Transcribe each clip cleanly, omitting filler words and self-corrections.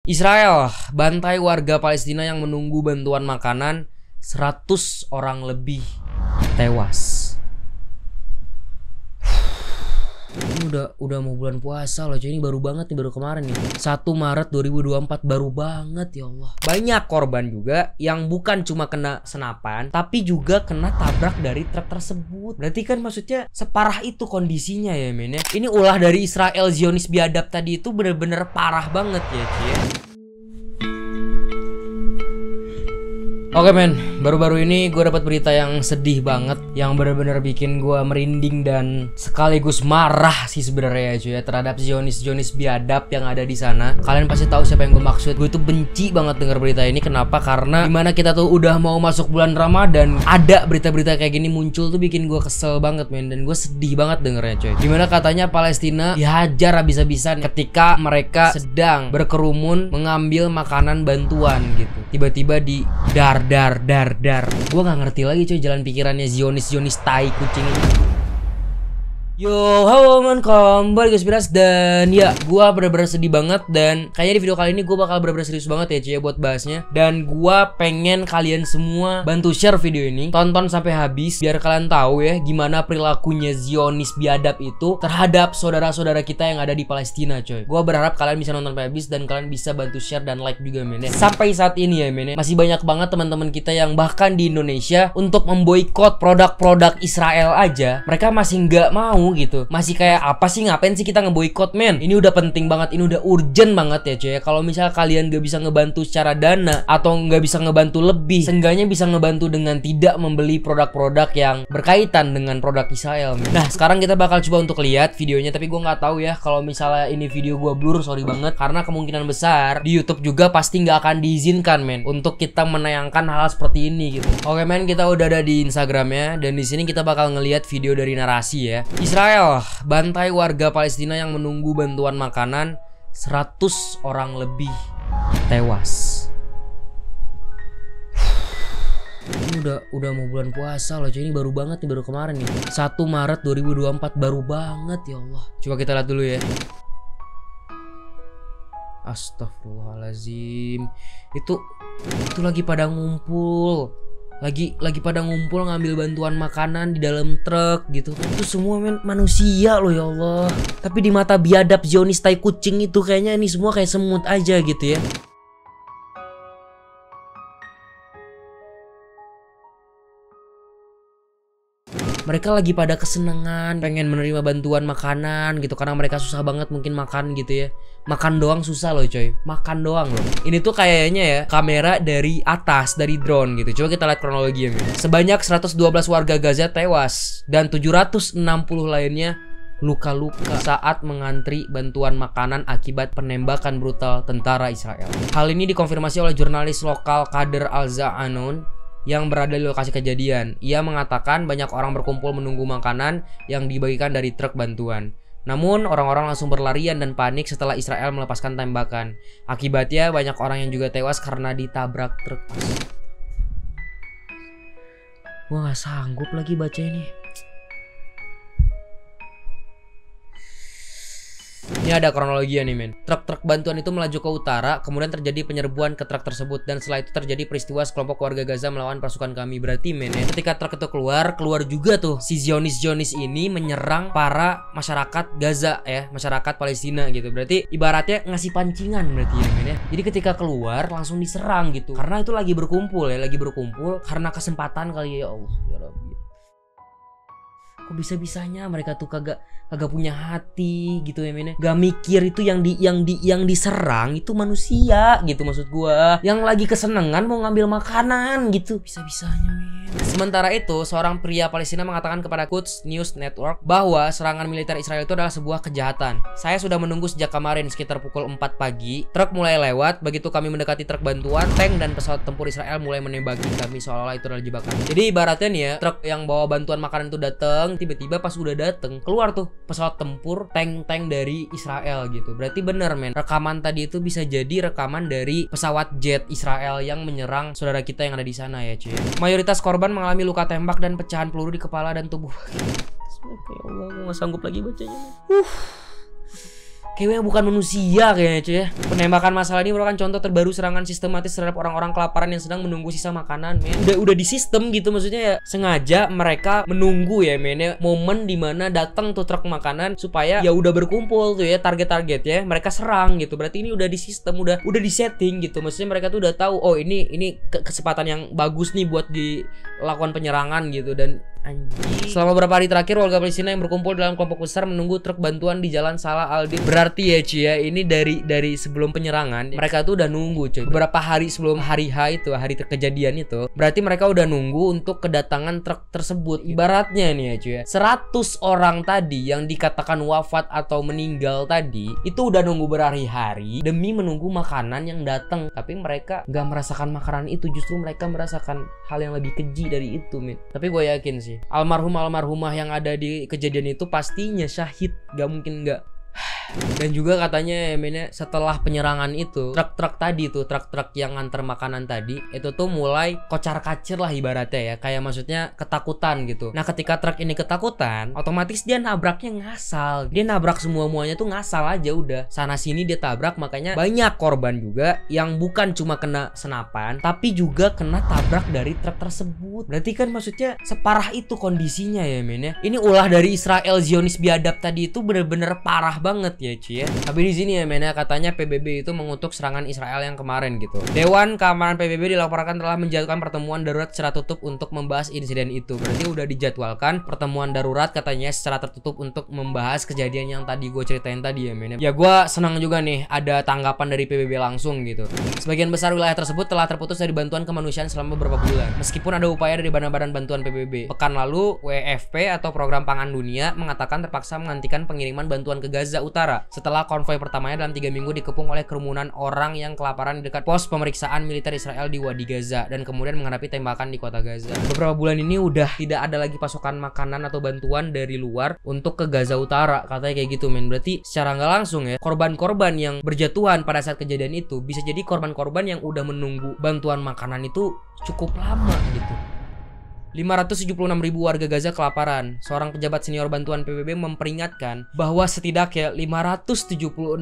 Israel bantai warga Palestina yang menunggu bantuan makanan, 100 orang lebih tewas. Ini udah mau bulan puasa loh cuy, ini baru banget nih, baru kemarin nih 1 Maret 2024, baru banget ya Allah. Banyak korban juga yang bukan cuma kena senapan, tapi juga kena tabrak dari truk tersebut. Berarti kan maksudnya separah itu kondisinya ya men ya. Ini ulah dari Israel Zionis biadab tadi itu bener-bener parah banget ya cuy ya. Oke men, baru-baru ini gue dapat berita yang sedih banget, yang benar-benar bikin gue merinding dan sekaligus marah sih sebenarnya cuy ya, terhadap Zionis biadab yang ada di sana. Kalian pasti tahu siapa yang gue maksud. Gue tuh benci banget dengar berita ini. Kenapa? Karena dimana kita tuh udah mau masuk bulan Ramadan, ada berita-berita kayak gini muncul tuh bikin gue kesel banget men, dan gue sedih banget dengernya cuy. Dimana katanya Palestina dihajar habis-habisan ketika mereka sedang berkerumun mengambil makanan bantuan gitu. Tiba-tiba di dar. Gue gak ngerti lagi cuy jalan pikirannya Zionis tai kucing ini. Yo, halo teman, kembali ke Spiras. Dan ya, gue bener-bener sedih banget. Dan kayaknya di video kali ini gue bakal bener-bener serius banget ya cuy buat bahasnya. Dan gue pengen kalian semua bantu share video ini, tonton sampai habis, biar kalian tahu ya gimana perilakunya Zionis biadab itu terhadap saudara-saudara kita yang ada di Palestina coy. Gue berharap kalian bisa nonton sampai habis dan kalian bisa bantu share dan like juga men ya. Sampai saat ini ya men ya, masih banyak banget teman-teman kita yang bahkan di Indonesia untuk memboikot produk-produk Israel aja, mereka masih nggak mau gitu. Masih kayak apa sih, ngapain sih kita ngeboikot men? Ini udah penting banget, ini udah urgent banget ya cuy. Kalau misalnya kalian gak bisa ngebantu secara dana atau nggak bisa ngebantu lebih, seenggaknya bisa ngebantu dengan tidak membeli produk-produk yang berkaitan dengan produk Israel men. Nah sekarang kita bakal coba untuk lihat videonya, tapi gue nggak tahu ya kalau misalnya ini video gue blur, sorry banget, karena kemungkinan besar di YouTube juga pasti nggak akan diizinkan men untuk kita menayangkan hal seperti ini gitu. Oke men, kita udah ada di Instagramnya, dan di sini kita bakal ngelihat video dari narasi ya. Israel bantai warga Palestina yang menunggu bantuan makanan, 100 orang lebih tewas. Ini udah mau bulan puasa loh cuy, ini baru banget nih, baru kemarin nih 1 Maret 2024, baru banget ya Allah. Coba kita lihat dulu ya. Astagfirullahaladzim. Itu lagi pada ngumpul. Lagi pada ngumpul ngambil bantuan makanan di dalam truk gitu. Itu semua men manusia loh ya Allah. Tapi di mata biadab Zionis tai kucing itu kayaknya ini semua kayak semut aja gitu ya. Mereka lagi pada kesenangan, pengen menerima bantuan makanan gitu, karena mereka susah banget mungkin makan gitu ya. Makan doang susah loh coy, makan doang loh. Ini tuh kayaknya ya kamera dari atas, dari drone gitu. Coba kita lihat kronologi ya. Sebanyak 112 warga Gaza tewas dan 760 lainnya luka-luka saat mengantri bantuan makanan akibat penembakan brutal tentara Israel. Hal ini dikonfirmasi oleh jurnalis lokal Kader Al-Za'anun yang berada di lokasi kejadian. Ia mengatakan banyak orang berkumpul menunggu makanan yang dibagikan dari truk bantuan. Namun orang-orang langsung berlarian dan panik setelah Israel melepaskan tembakan. Akibatnya banyak orang yang juga tewas karena ditabrak truk. Gua gak sanggup lagi baca ini. Ini ada kronologi nih men. Truk-truk bantuan itu melaju ke utara, kemudian terjadi penyerbuan ke truk tersebut, dan setelah itu terjadi peristiwa sekelompok warga Gaza melawan pasukan kami. Berarti men ya, ketika truk itu keluar juga tuh si Zionis ini menyerang para masyarakat Gaza ya, masyarakat Palestina gitu. Berarti ibaratnya ngasih pancingan berarti ya men ya. Jadi ketika keluar langsung diserang gitu, karena itu lagi berkumpul karena kesempatan kali ya Allah ya Rabbi. Kok bisa-bisanya mereka tuh kagak punya hati gitu ya men. Gak mikir itu yang diserang itu manusia gitu, maksud gua. Yang lagi kesenangan mau ngambil makanan gitu. Bisa-bisanya men. Sementara itu, seorang pria Palestina mengatakan kepada Quds News Network bahwa serangan militer Israel itu adalah sebuah kejahatan. Saya sudah menunggu sejak kemarin sekitar pukul 4 pagi. Truk mulai lewat, begitu kami mendekati truk bantuan, tank dan pesawat tempur Israel mulai menembaki kami seolah-olah itu adalah jebakan. Jadi ibaratnya nih ya, truk yang bawa bantuan makanan itu datang, tiba-tiba pas udah dateng keluar tuh pesawat tempur, tank dari Israel gitu. Berarti bener men, rekaman tadi itu bisa jadi rekaman dari pesawat jet Israel yang menyerang saudara kita yang ada di sana ya cuy. Mayoritas korban mengalami luka tembak dan pecahan peluru di kepala dan tubuh. Ya Allah, gue gak sanggup lagi bacanya. Kayaknya bukan manusia kayaknya cuy ya. Penembakan masalah ini merupakan contoh terbaru serangan sistematis terhadap orang-orang kelaparan yang sedang menunggu sisa makanan, men. Udah di sistem gitu, maksudnya ya sengaja mereka menunggu ya, men, ya, momen dimana datang tuh truk makanan supaya ya udah berkumpul tuh ya target-target ya, mereka serang gitu. Berarti ini udah di sistem, udah di setting gitu. Maksudnya mereka tuh udah tahu, oh ini kesempatan yang bagus nih buat dilakukan penyerangan gitu. Dan anjing, selama beberapa hari terakhir warga Palestina yang berkumpul dalam kelompok besar menunggu truk bantuan di Jalan Salah Aldin. Berarti ya cuy ya, ini dari sebelum penyerangan mereka tuh udah nunggu cuy. Beberapa hari sebelum hari H itu, hari kejadian itu, berarti mereka udah nunggu untuk kedatangan truk tersebut. Ibaratnya nih ya cuy ya, 100 orang tadi yang dikatakan wafat atau meninggal tadi itu udah nunggu berhari-hari demi menunggu makanan yang datang. Tapi mereka gak merasakan makanan itu, justru mereka merasakan hal yang lebih keji dari itu, men. Tapi gue yakin sih almarhum-almarhumah yang ada di kejadian itu pastinya syahid, gak mungkin gak. Dan juga katanya ya, men, setelah penyerangan itu truk-truk tadi tuh, truk-truk yang nganter makanan tadi itu tuh mulai kocar-kacir lah ibaratnya ya, kayak maksudnya ketakutan gitu. Nah ketika truk ini ketakutan, otomatis dia nabraknya ngasal, dia nabrak semuanya tuh ngasal aja, udah sana sini dia tabrak. Makanya banyak korban juga yang bukan cuma kena senapan tapi juga kena tabrak dari truk tersebut. Berarti kan maksudnya separah itu kondisinya ya, men, ya. Ini ulah dari Israel Zionis biadab tadi itu bener-bener parah banget ya cuy ya. Tapi di sini ya, men, ya, katanya PBB itu mengutuk serangan Israel yang kemarin gitu. Dewan Keamanan PBB dilaporkan telah menjatuhkan pertemuan darurat secara tertutup untuk membahas insiden itu. Berarti udah dijadwalkan pertemuan darurat katanya secara tertutup untuk membahas kejadian yang tadi gue ceritain tadi ya, men. Ya gue senang juga nih ada tanggapan dari PBB langsung gitu. Sebagian besar wilayah tersebut telah terputus dari bantuan kemanusiaan selama beberapa bulan, meskipun ada upaya dari badan-badan bantuan PBB. Pekan lalu WFP atau Program Pangan Dunia mengatakan terpaksa menghentikan pengiriman bantuan ke Gaza Utara setelah konvoi pertamanya dalam 3 minggu dikepung oleh kerumunan orang yang kelaparan di dekat pos pemeriksaan militer Israel di Wadi Gaza dan kemudian menghadapi tembakan di kota Gaza. Beberapa bulan ini udah tidak ada lagi pasokan makanan atau bantuan dari luar untuk ke Gaza Utara, katanya kayak gitu, men. Berarti secara nggak langsung ya, korban-korban yang berjatuhan pada saat kejadian itu bisa jadi korban-korban yang udah menunggu bantuan makanan itu cukup lama gitu. 576.000 warga Gaza kelaparan. Seorang pejabat senior bantuan PBB memperingatkan bahwa setidaknya 576.000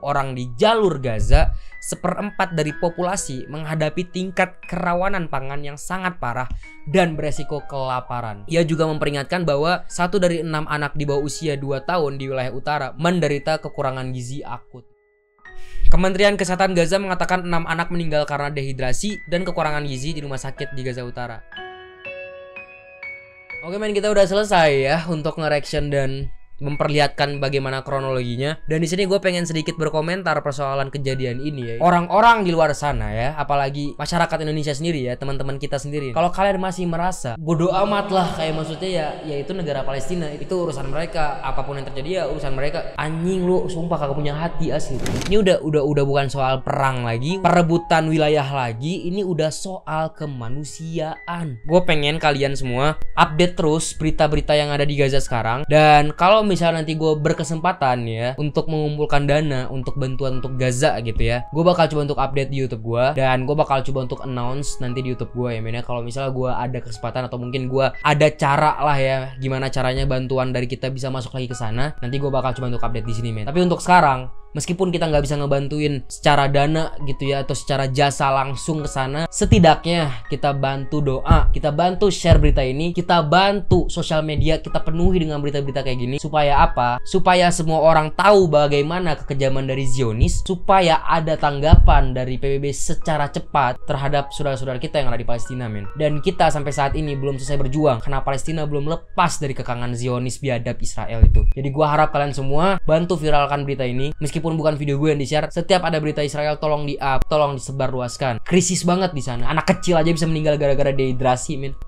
orang di jalur Gaza, 1/4 dari populasi, menghadapi tingkat kerawanan pangan yang sangat parah dan beresiko kelaparan. Ia juga memperingatkan bahwa 1 dari 6 anak di bawah usia 2 tahun di wilayah utara menderita kekurangan gizi akut. Kementerian Kesehatan Gaza mengatakan 6 anak meninggal karena dehidrasi dan kekurangan gizi di rumah sakit di Gaza Utara. Oke, men, kita udah selesai ya untuk nge-reaction dan memperlihatkan bagaimana kronologinya. Dan di sini gue pengen sedikit berkomentar persoalan kejadian ini ya. Orang-orang di luar sana ya, apalagi masyarakat Indonesia sendiri ya, teman-teman kita sendiri. Kalau kalian masih merasa bodoh amat lah, kayak maksudnya ya itu negara Palestina, itu urusan mereka, apapun yang terjadi ya urusan mereka. Anjing lu, sumpah kagak punya hati asli. Ini udah bukan soal perang lagi, perebutan wilayah lagi, ini udah soal kemanusiaan. Gue pengen kalian semua update terus berita-berita yang ada di Gaza sekarang. Dan kalau misalnya nanti gue berkesempatan ya untuk mengumpulkan dana untuk bantuan untuk Gaza gitu ya, gue bakal coba untuk update di YouTube gue, dan gue bakal coba untuk announce nanti di YouTube gue ya, men. Kalau misalnya gue ada kesempatan atau mungkin gue ada cara lah ya, gimana caranya bantuan dari kita bisa masuk lagi ke sana, nanti gue bakal coba untuk update di sini, men. Tapi untuk sekarang, meskipun kita nggak bisa ngebantuin secara dana gitu ya, atau secara jasa langsung ke sana, setidaknya kita bantu doa, kita bantu share berita ini, kita bantu sosial media, kita penuhi dengan berita-berita kayak gini. Supaya apa? Supaya semua orang tahu bagaimana kekejaman dari Zionis, supaya ada tanggapan dari PBB secara cepat terhadap saudara-saudara kita yang ada di Palestina, men. Dan kita sampai saat ini belum selesai berjuang karena Palestina belum lepas dari kekangan Zionis biadab Israel itu. Jadi gua harap kalian semua bantu viralkan berita ini. Meskipun bukan video gue yang di-share, setiap ada berita Israel tolong di-up, tolong disebarluaskan. Krisis banget di sana. Anak kecil aja bisa meninggal gara-gara dehidrasi, men.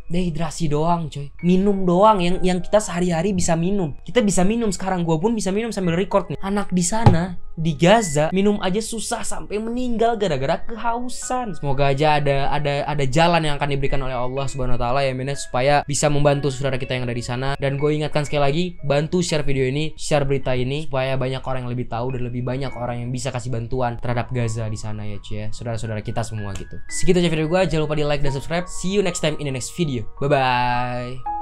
Dehidrasi doang, coy. Minum doang yang kita sehari-hari bisa minum. Kita bisa minum sekarang, gue pun bisa minum sambil record nih. Anak di sana di Gaza minum aja susah sampai meninggal gara-gara kehausan. Semoga aja ada jalan yang akan diberikan oleh Allah Subhanahu wa taala ya, men, supaya bisa membantu saudara kita yang ada di sana. Dan gue ingatkan sekali lagi, bantu share video ini, share berita ini supaya banyak orang yang lebih tahu dan lebih banyak orang yang bisa kasih bantuan terhadap Gaza di sana ya, cuy ya. Saudara-saudara kita semua gitu. Segitu aja video gue, jangan lupa di like dan subscribe. See you next time in the next video. Bye bye.